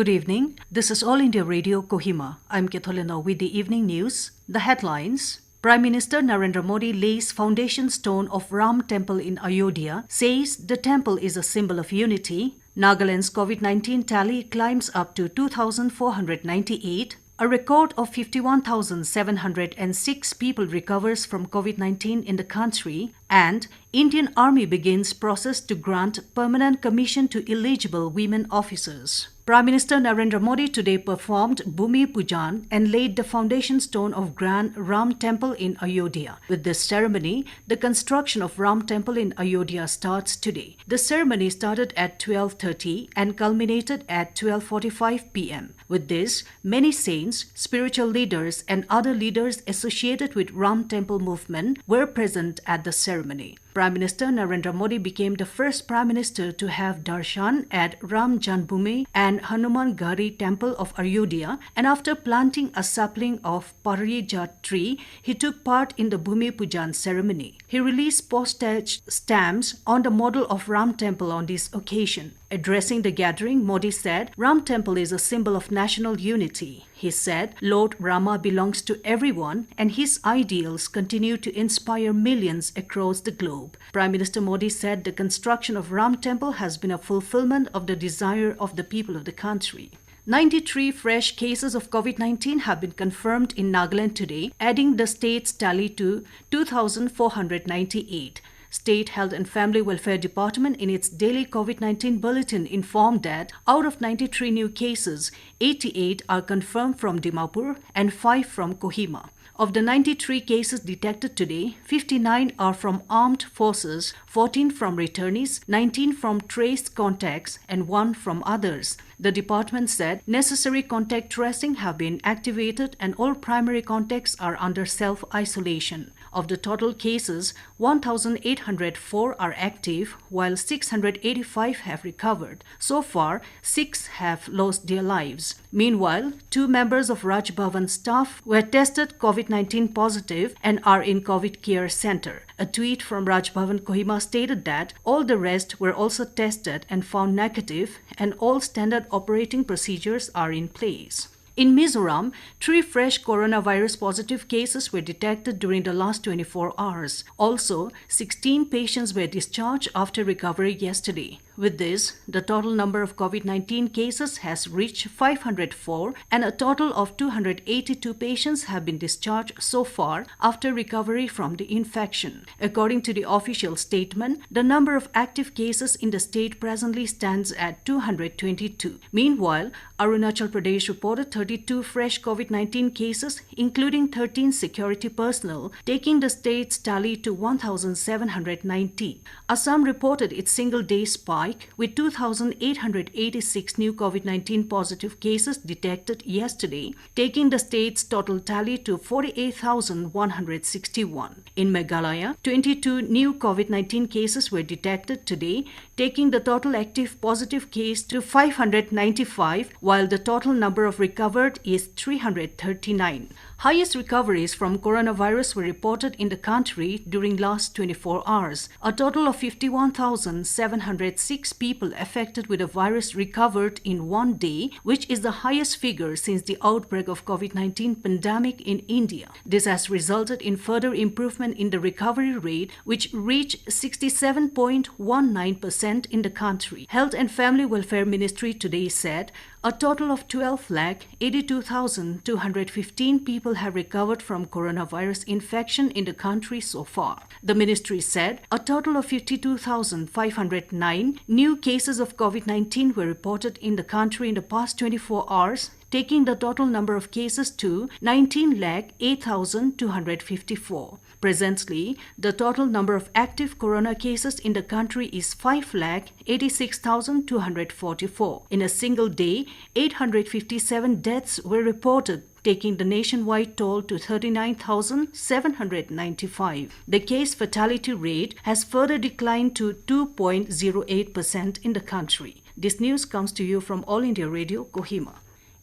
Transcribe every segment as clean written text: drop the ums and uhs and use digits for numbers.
Good evening. This is All India Radio Kohima. I'm Ketholina with the evening news. The headlines. Prime Minister Narendra Modi lays foundation stone of Ram Temple in Ayodhya, says the temple is a symbol of unity. Nagaland's COVID-19 tally climbs up to 2,498. A record of 51,706 people recovers from COVID-19 in the country, and Indian Army begins process to grant permanent commission to eligible women officers. Prime Minister Narendra Modi today performed Bhumi Pujan and laid the foundation stone of Grand Ram Temple in Ayodhya. With this ceremony, the construction of Ram Temple in Ayodhya starts today. The ceremony started at 12:30 and culminated at 12:45 p.m. With this, many saints, spiritual leaders and other leaders associated with Ram Temple movement were present at the ceremony. Prime Minister Narendra Modi became the first Prime Minister to have darshan at Ram Janmabhoomi and Hanuman Ghari Temple of Ayodhya, and after planting a sapling of Parijat tree, he took part in the Bhumi Pujan ceremony. He released postage stamps on the model of Ram Temple on this occasion. Addressing the gathering, Modi said, Ram Temple is a symbol of national unity. He said, Lord Rama belongs to everyone and his ideals continue to inspire millions across the globe. Prime Minister Modi said the construction of Ram Temple has been a fulfillment of the desire of the people of the country. 93 fresh cases of COVID-19 have been confirmed in Nagaland today, adding the state's tally to 2,498. State Health and Family Welfare Department in its daily COVID-19 bulletin informed that out of 93 new cases, 88 are confirmed from Dimapur and 5 from Kohima. Of the 93 cases detected today, 59 are from armed forces, 14 from returnees, 19 from traced contacts, and 1 from others. The department said necessary contact tracing have been activated and all primary contacts are under self-isolation. Of the total cases, 1,804 are active, while 685 have recovered. So far, 6 have lost their lives. Meanwhile, 2 members of Raj Bhavan staff were tested COVID-19 positive and are in COVID care center. A tweet from Raj Bhavan Kohima stated that all the rest were also tested and found negative, and all standard operating procedures are in place. In Mizoram, 3 fresh coronavirus positive cases were detected during the last 24 hours. Also, 16 patients were discharged after recovery yesterday. With this, the total number of COVID-19 cases has reached 504 and a total of 282 patients have been discharged so far after recovery from the infection. According to the official statement, the number of active cases in the state presently stands at 222. Meanwhile, Arunachal Pradesh reported 32 fresh COVID-19 cases, including 13 security personnel, taking the state's tally to 1,790. Assam reported its single-day spike with 2,886 new COVID-19 positive cases detected yesterday, taking the state's total tally to 48,161. In Meghalaya, 22 new COVID-19 cases were detected today, taking the total active positive case to 595, while the total number of recovered is 339. Highest recoveries from coronavirus were reported in the country during last 24 hours. A total of 51,706 people affected with the virus recovered in one day, which is the highest figure since the outbreak of COVID-19 pandemic in India. This has resulted in further improvement in the recovery rate, which reached 67.19% in the country. Health and Family Welfare Ministry today said a total of 12,82,215 people have recovered from coronavirus infection in the country so far. The ministry said a total of 52,509 new cases of COVID-19 were reported in the country in the past 24 hours, taking the total number of cases to 19,08,254. Presently, the total number of active corona cases in the country is 5,86,244. In a single day, 857 deaths were reported, taking the nationwide toll to 39,795. The case fatality rate has further declined to 2.08% in the country. This news comes to you from All India Radio, Kohima.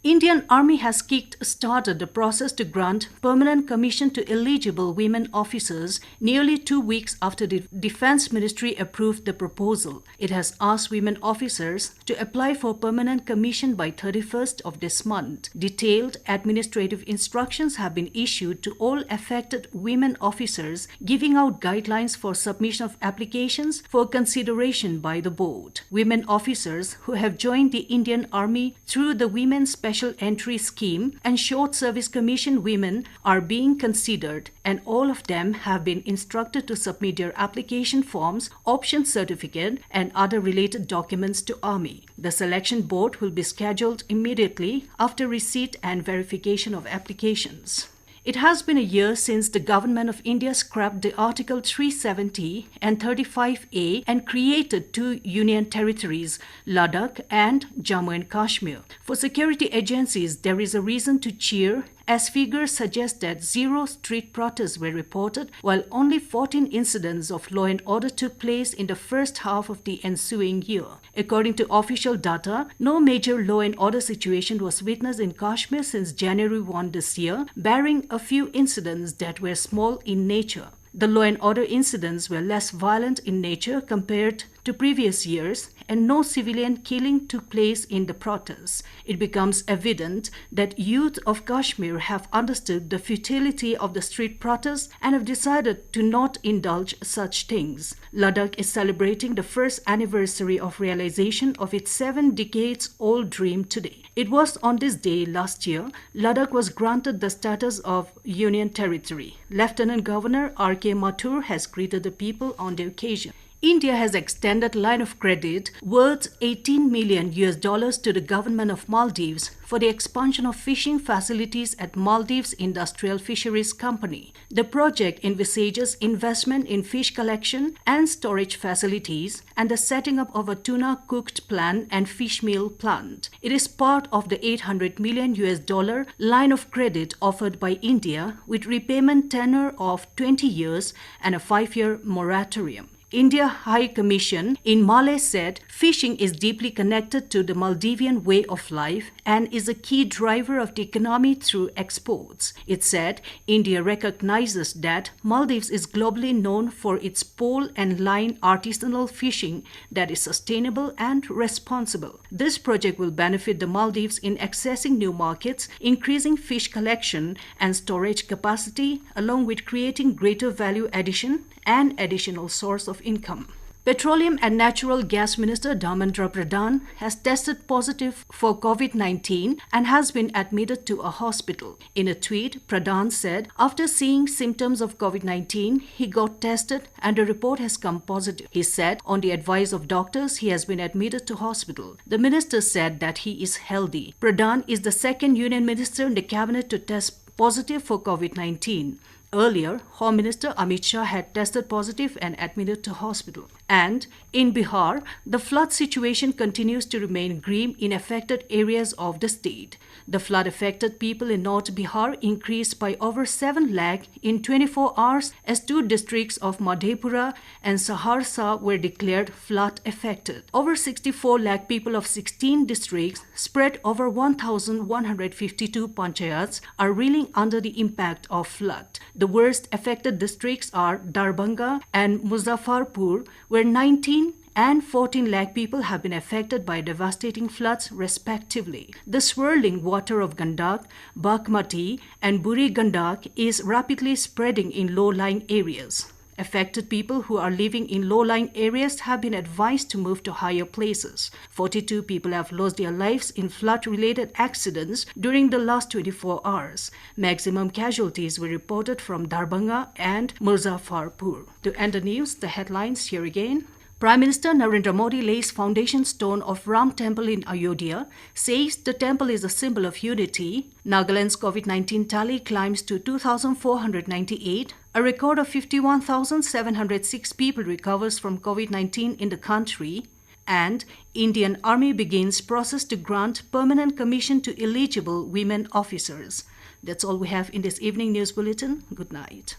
Indian Army has kick-started the process to grant permanent commission to eligible women officers nearly 2 weeks after the Defence Ministry approved the proposal. It has asked women officers to apply for permanent commission by 31st of this month. Detailed administrative instructions have been issued to all affected women officers, giving out guidelines for submission of applications for consideration by the board. Women officers who have joined the Indian Army through the Women's Special Entry Scheme and Short Service Commission women are being considered, and all of them have been instructed to submit their application forms, option certificate, and other related documents to Army. The selection board will be scheduled immediately after receipt and verification of applications. It has been a year since the Government of India scrapped the Article 370 and 35A and created two union territories, Ladakh and Jammu and Kashmir. For security agencies, there is a reason to cheer, as figures suggest that 0 street protests were reported, while only 14 incidents of law and order took place in the first half of the ensuing year. According to official data, no major law and order situation was witnessed in Kashmir since January 1 this year, barring a few incidents that were small in nature. The law and order incidents were less violent in nature compared to previous years, and no civilian killing took place in the protests. It becomes evident that youth of Kashmir have understood the futility of the street protests and have decided to not indulge such things. Ladakh is celebrating the first anniversary of realization of its 7 decades-old dream today. It was on this day last year, Ladakh was granted the status of Union Territory. Lieutenant Governor R.K. Mathur has greeted the people on the occasion. India has extended line of credit worth $18 million to the government of Maldives for the expansion of fishing facilities at Maldives Industrial Fisheries Company. The project envisages investment in fish collection and storage facilities and the setting up of a tuna cooked plant and fish meal plant. It is part of the $800 million line of credit offered by India with repayment tenure of 20 years and a 5-year moratorium. India High Commission in Malé said fishing is deeply connected to the Maldivian way of life and is a key driver of the economy through exports. It said India recognizes that Maldives is globally known for its pole and line artisanal fishing that is sustainable and responsible. This project will benefit the Maldives in accessing new markets, increasing fish collection and storage capacity, along with creating greater value addition and additional source of income. Petroleum and Natural Gas Minister Dharmendra Pradhan has tested positive for COVID-19 and has been admitted to a hospital. In a tweet, Pradhan said after seeing symptoms of COVID-19, he got tested and the report has come positive. He said on the advice of doctors, he has been admitted to hospital. The minister said that he is healthy. Pradhan is the second union minister in the cabinet to test positive for COVID-19. Earlier, Home Minister Amit Shah had tested positive and admitted to hospital. And in Bihar, the flood situation continues to remain grim in affected areas of the state. The flood-affected people in North Bihar increased by over 7 lakh in 24 hours as 2 districts of Madhepura and Saharsa were declared flood-affected. Over 64 lakh people of 16 districts spread over 1,152 panchayats are reeling under the impact of flood. The worst affected districts are Darbhanga and Muzaffarpur, where 19 and 14 lakh people have been affected by devastating floods respectively. The swirling water of Gandak, Bagmati and Buri Gandak is rapidly spreading in low-lying areas. Affected people who are living in low-lying areas have been advised to move to higher places. 42 people have lost their lives in flood-related accidents during the last 24 hours. Maximum casualties were reported from Darbhanga and Muzaffarpur. To end the news, the headlines here again. Prime Minister Narendra Modi lays foundation stone of Ram Temple in Ayodhya, says the temple is a symbol of unity. Nagaland's COVID-19 tally climbs to 2,498. A record of 51,706 people recovers from COVID-19 in the country. And Indian Army begins process to grant permanent commission to eligible women officers. That's all we have in this evening news bulletin. Good night.